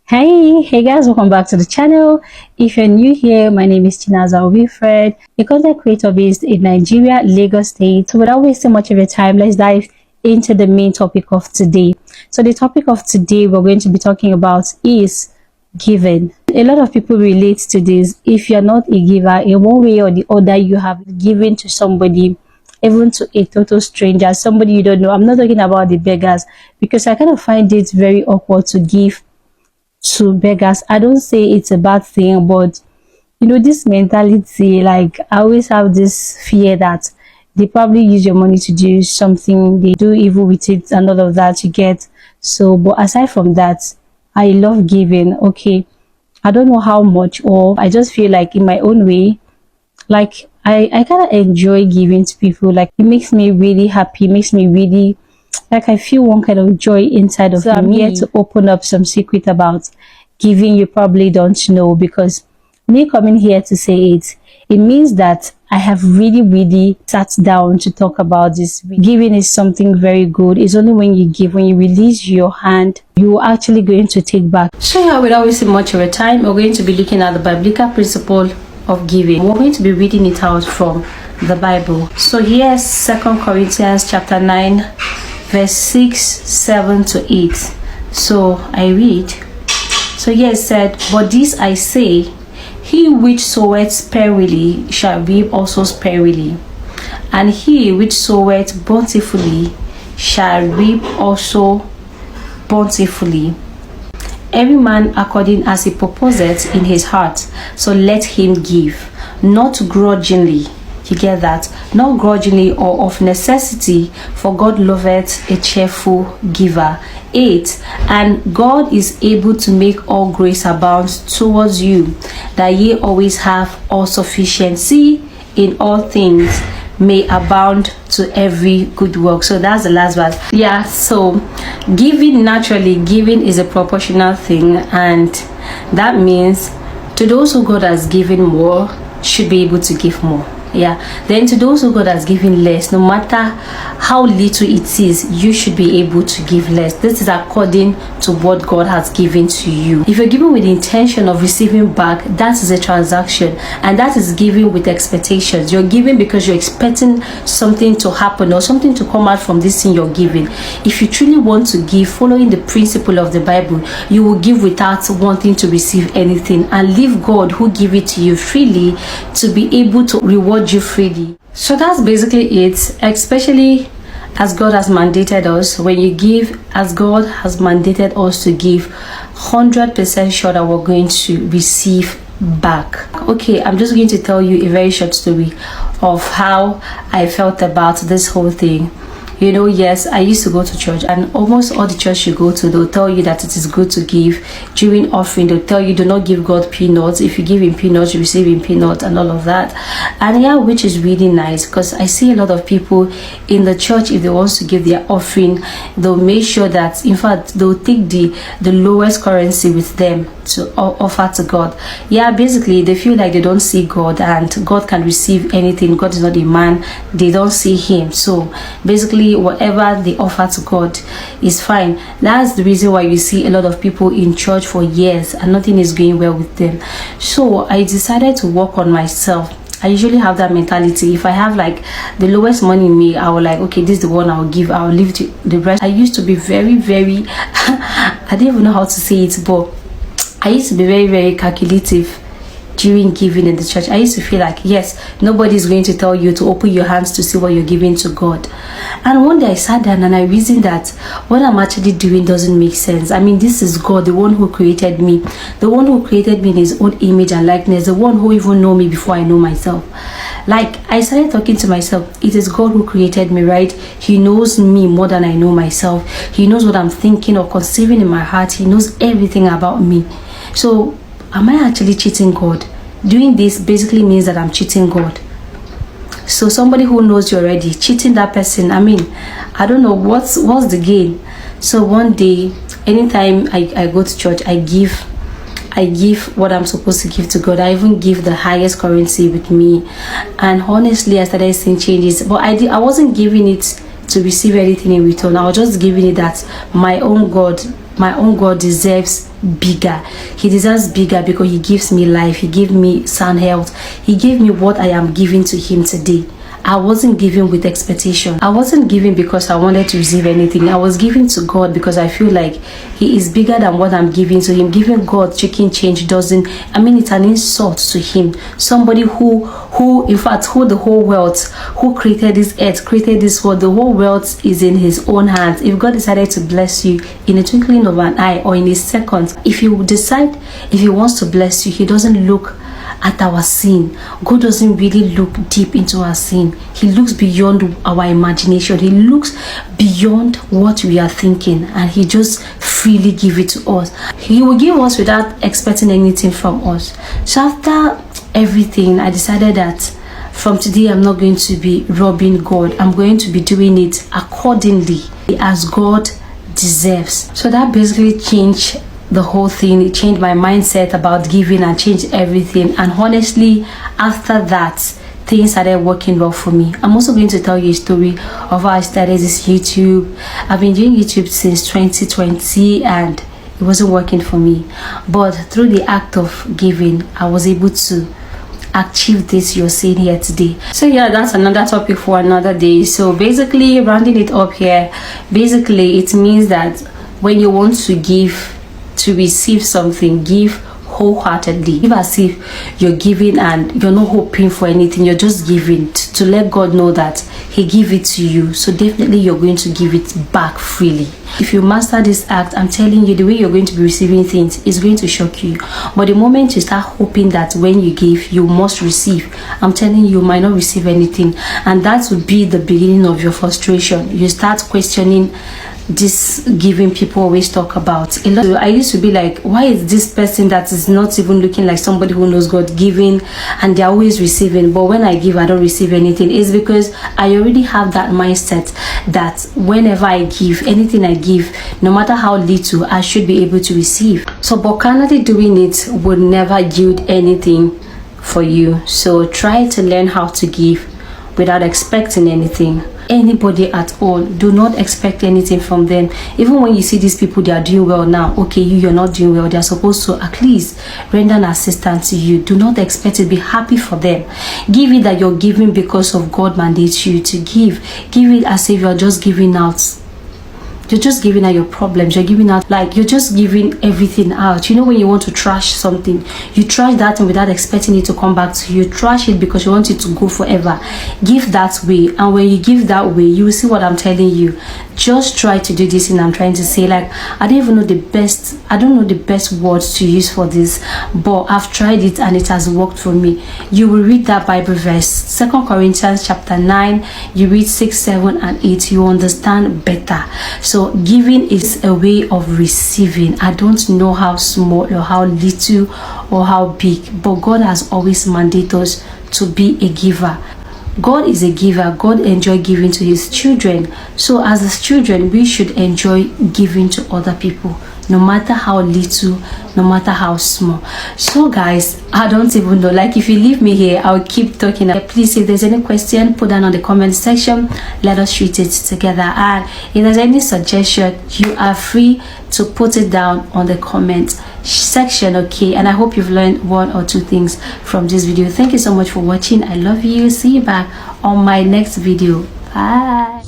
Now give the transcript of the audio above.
Hey guys, welcome back to the channel. If you're new here, my name is Chinaza Wilfred, a content creator based in Nigeria, Lagos State. So without wasting much of your time, let's dive into the main topic of today. So the topic of today we're going to be talking about is giving. A lot of people relate to this. If you're not a giver, in one way or the other, you have given to somebody, even to a total stranger, somebody you don't know. I'm not talking about the beggars, because I kind of find it very awkward to give to beggars. I don't say it's a bad thing, but this mentality, like, I always have this fear that they probably use your money to do something, they do evil with it and all of that, you get. So, but aside from that, I love giving. Okay, I don't know how much, or I just feel like in my own way, like I kind of enjoy giving to people. Like, it makes me really happy, makes me really, like, I feel one kind of joy inside of me. So I'm here to open up some secret about giving you probably don't know, because me coming here to say it means that I have really sat down to talk about this. Giving is something very good. It's only when you give, when you release your hand, you're actually going to take back. So yeah, without wasting much of your time, we're going to be looking at the biblical principle of giving. We're going to be reading it out from the Bible. So here's 2 Corinthians chapter 9 verse 6, 7 to 8. So I read. So here it said, "But this I say, he which soweth sparingly shall reap also sparingly, and he which soweth bountifully shall reap also bountifully. Every man according as he purposeth in his heart, so let him give, not grudgingly." You get that? Not grudgingly or of necessity, for God loveth a cheerful giver. 8. And God is able to make all grace abound towards you, that ye always have all sufficiency in all things, may abound to every good work. So that's the last verse. Yeah, so giving, naturally, giving is a proportional thing, and that means to those who God has given more should be able to give more. Yeah, then to those who God has given less, no matter how little it is, you should be able to give less. This is according to what God has given to you. If you're giving with the intention of receiving back, that is a transaction, and that is giving with expectations. You're giving because you're expecting something to happen or something to come out from this thing you're giving. If you truly want to give following the principle of the Bible, you will give without wanting to receive anything, and leave God, who give it to you freely, to be able to reward you freely. So that's basically it, especially as God has mandated us. When you give as God has mandated us to give, 100% sure that we're going to receive back. Okay, I'm just going to tell you a very short story of how I felt about this whole thing. Yes, I used to go to church, and almost all the church you go to, they'll tell you that it is good to give during offering. They'll tell you, do not give God peanuts. If you give him peanuts, you receive him peanuts, and all of that. And yeah, which is really nice, because I see a lot of people in the church, if they want to give their offering, they'll make sure that, in fact, they'll take the lowest currency with them to offer to God. Yeah, basically they feel like they don't see God, and God can receive anything. God is not a man, they don't see him. So basically whatever they offer to God is fine. That's the reason why you see a lot of people in church for years and nothing is going well with them. So I decided to work on myself. I usually have that mentality. If I have like the lowest money in me, I will like, okay, this is the one I'll give, I'll leave the rest. I used to be very I don't even know how to say it, but I used to be very calculative during giving in the church. I used to feel like, yes, nobody is going to tell you to open your hands to see what you're giving to God. And one day I sat down and I reasoned that what I'm actually doing doesn't make sense. I mean, this is God, the one who created me, the one who created me in his own image and likeness, the one who even know me before I know myself. Like, I started talking to myself, it is God who created me, right? He knows me more than I know myself. He knows what I'm thinking or conceiving in my heart. He knows everything about me. So am I actually cheating God? Doing this basically means that I'm cheating God. So somebody who knows you already, cheating that person, I mean, I don't know what's the gain. So one day, anytime I go to church, I give what I'm supposed to give to God. I even give the highest currency with me, and honestly I started seeing changes. But I wasn't giving it to receive anything in return. I was just giving it that my own God my own God deserves bigger. He deserves bigger because he gives me life, he gave me sound health, he gave me what I am giving to him today. I wasn't giving with expectation. I wasn't giving because I wanted to receive anything. I was giving to God because I feel like he is bigger than what I'm giving to him. Giving God chicken change doesn't, I mean, it's an insult to him. Somebody who in fact, who the whole world, who created this earth, created this world, the whole world is in his own hands. If God decided to bless you in a twinkling of an eye or in a second, if he wants to bless you, he doesn't look at our sin. God doesn't really look deep into our sin. He looks beyond our imagination. He looks beyond what we are thinking, and he just freely give it to us. He will give us without expecting anything from us. So after everything, I decided that from today I'm not going to be robbing God. I'm going to be doing it accordingly as God deserves. So that basically changed the whole thing. It changed my mindset about giving and changed everything. And honestly, after that, things started working well for me. I'm also going to tell you a story of how I started this YouTube. I've been doing YouTube since 2020 and it wasn't working for me, but through the act of giving, I was able to achieve this you're seeing here today. So yeah, that's another topic for another day. So basically, rounding it up here, basically it means that when you want to give, to receive something, give wholeheartedly. Give as if you're giving and you're not hoping for anything. You're just giving to let God know that he gave it to you. So definitely you're going to give it back freely. If you master this act, I'm telling you, the way you're going to be receiving things is going to shock you. But the moment you start hoping that when you give, you must receive, I'm telling you, you might not receive anything. And that would be the beginning of your frustration. You start questioning this giving people always talk about. I used to be like, why is this person that is not even looking like somebody who knows God giving and they're always receiving, but when I give I don't receive anything? It's because I already have that mindset that whenever I give, anything I give, no matter how little, I should be able to receive. So but carnally doing it would never yield anything for you. So try to learn how to give without expecting anything. Anybody at all, do not expect anything from them. Even when you see these people, they are doing well now, okay, you're not doing well, they're supposed to at least render an assistance to you. Do not expect it. Be happy for them. Give it that you're giving because of God mandates you to give. Give it as if you're just giving out. You're just giving out your problems. You're giving out, like, you're just giving everything out. You know, when you want to trash something, you trash that and without expecting it to come back to you. Trash it because you want it to go forever. Give that way, and when you give that way, you will see what I'm telling you. Just try to do this, and I'm trying to say, like, I don't know the best words to use for this, but I've tried it and it has worked for me. You will read that Bible verse, 2 Corinthians chapter 9, you read 6, 7 and 8, you understand better. So giving is a way of receiving. I don't know how small or how little or how big, but God has always mandated us to be a giver. God is a giver. God enjoys giving to his children. So as his children, we should enjoy giving to other people, no matter how little, no matter how small. So guys, I don't even know, like, if you leave me here, I'll keep talking. Please, if there's any question, put down on the comment section. Let us treat it together. And if there's any suggestion, you are free to put it down on the comment section, okay? And I hope you've learned one or two things from this video. Thank you so much for watching. I love you. See you back on my next video. Bye.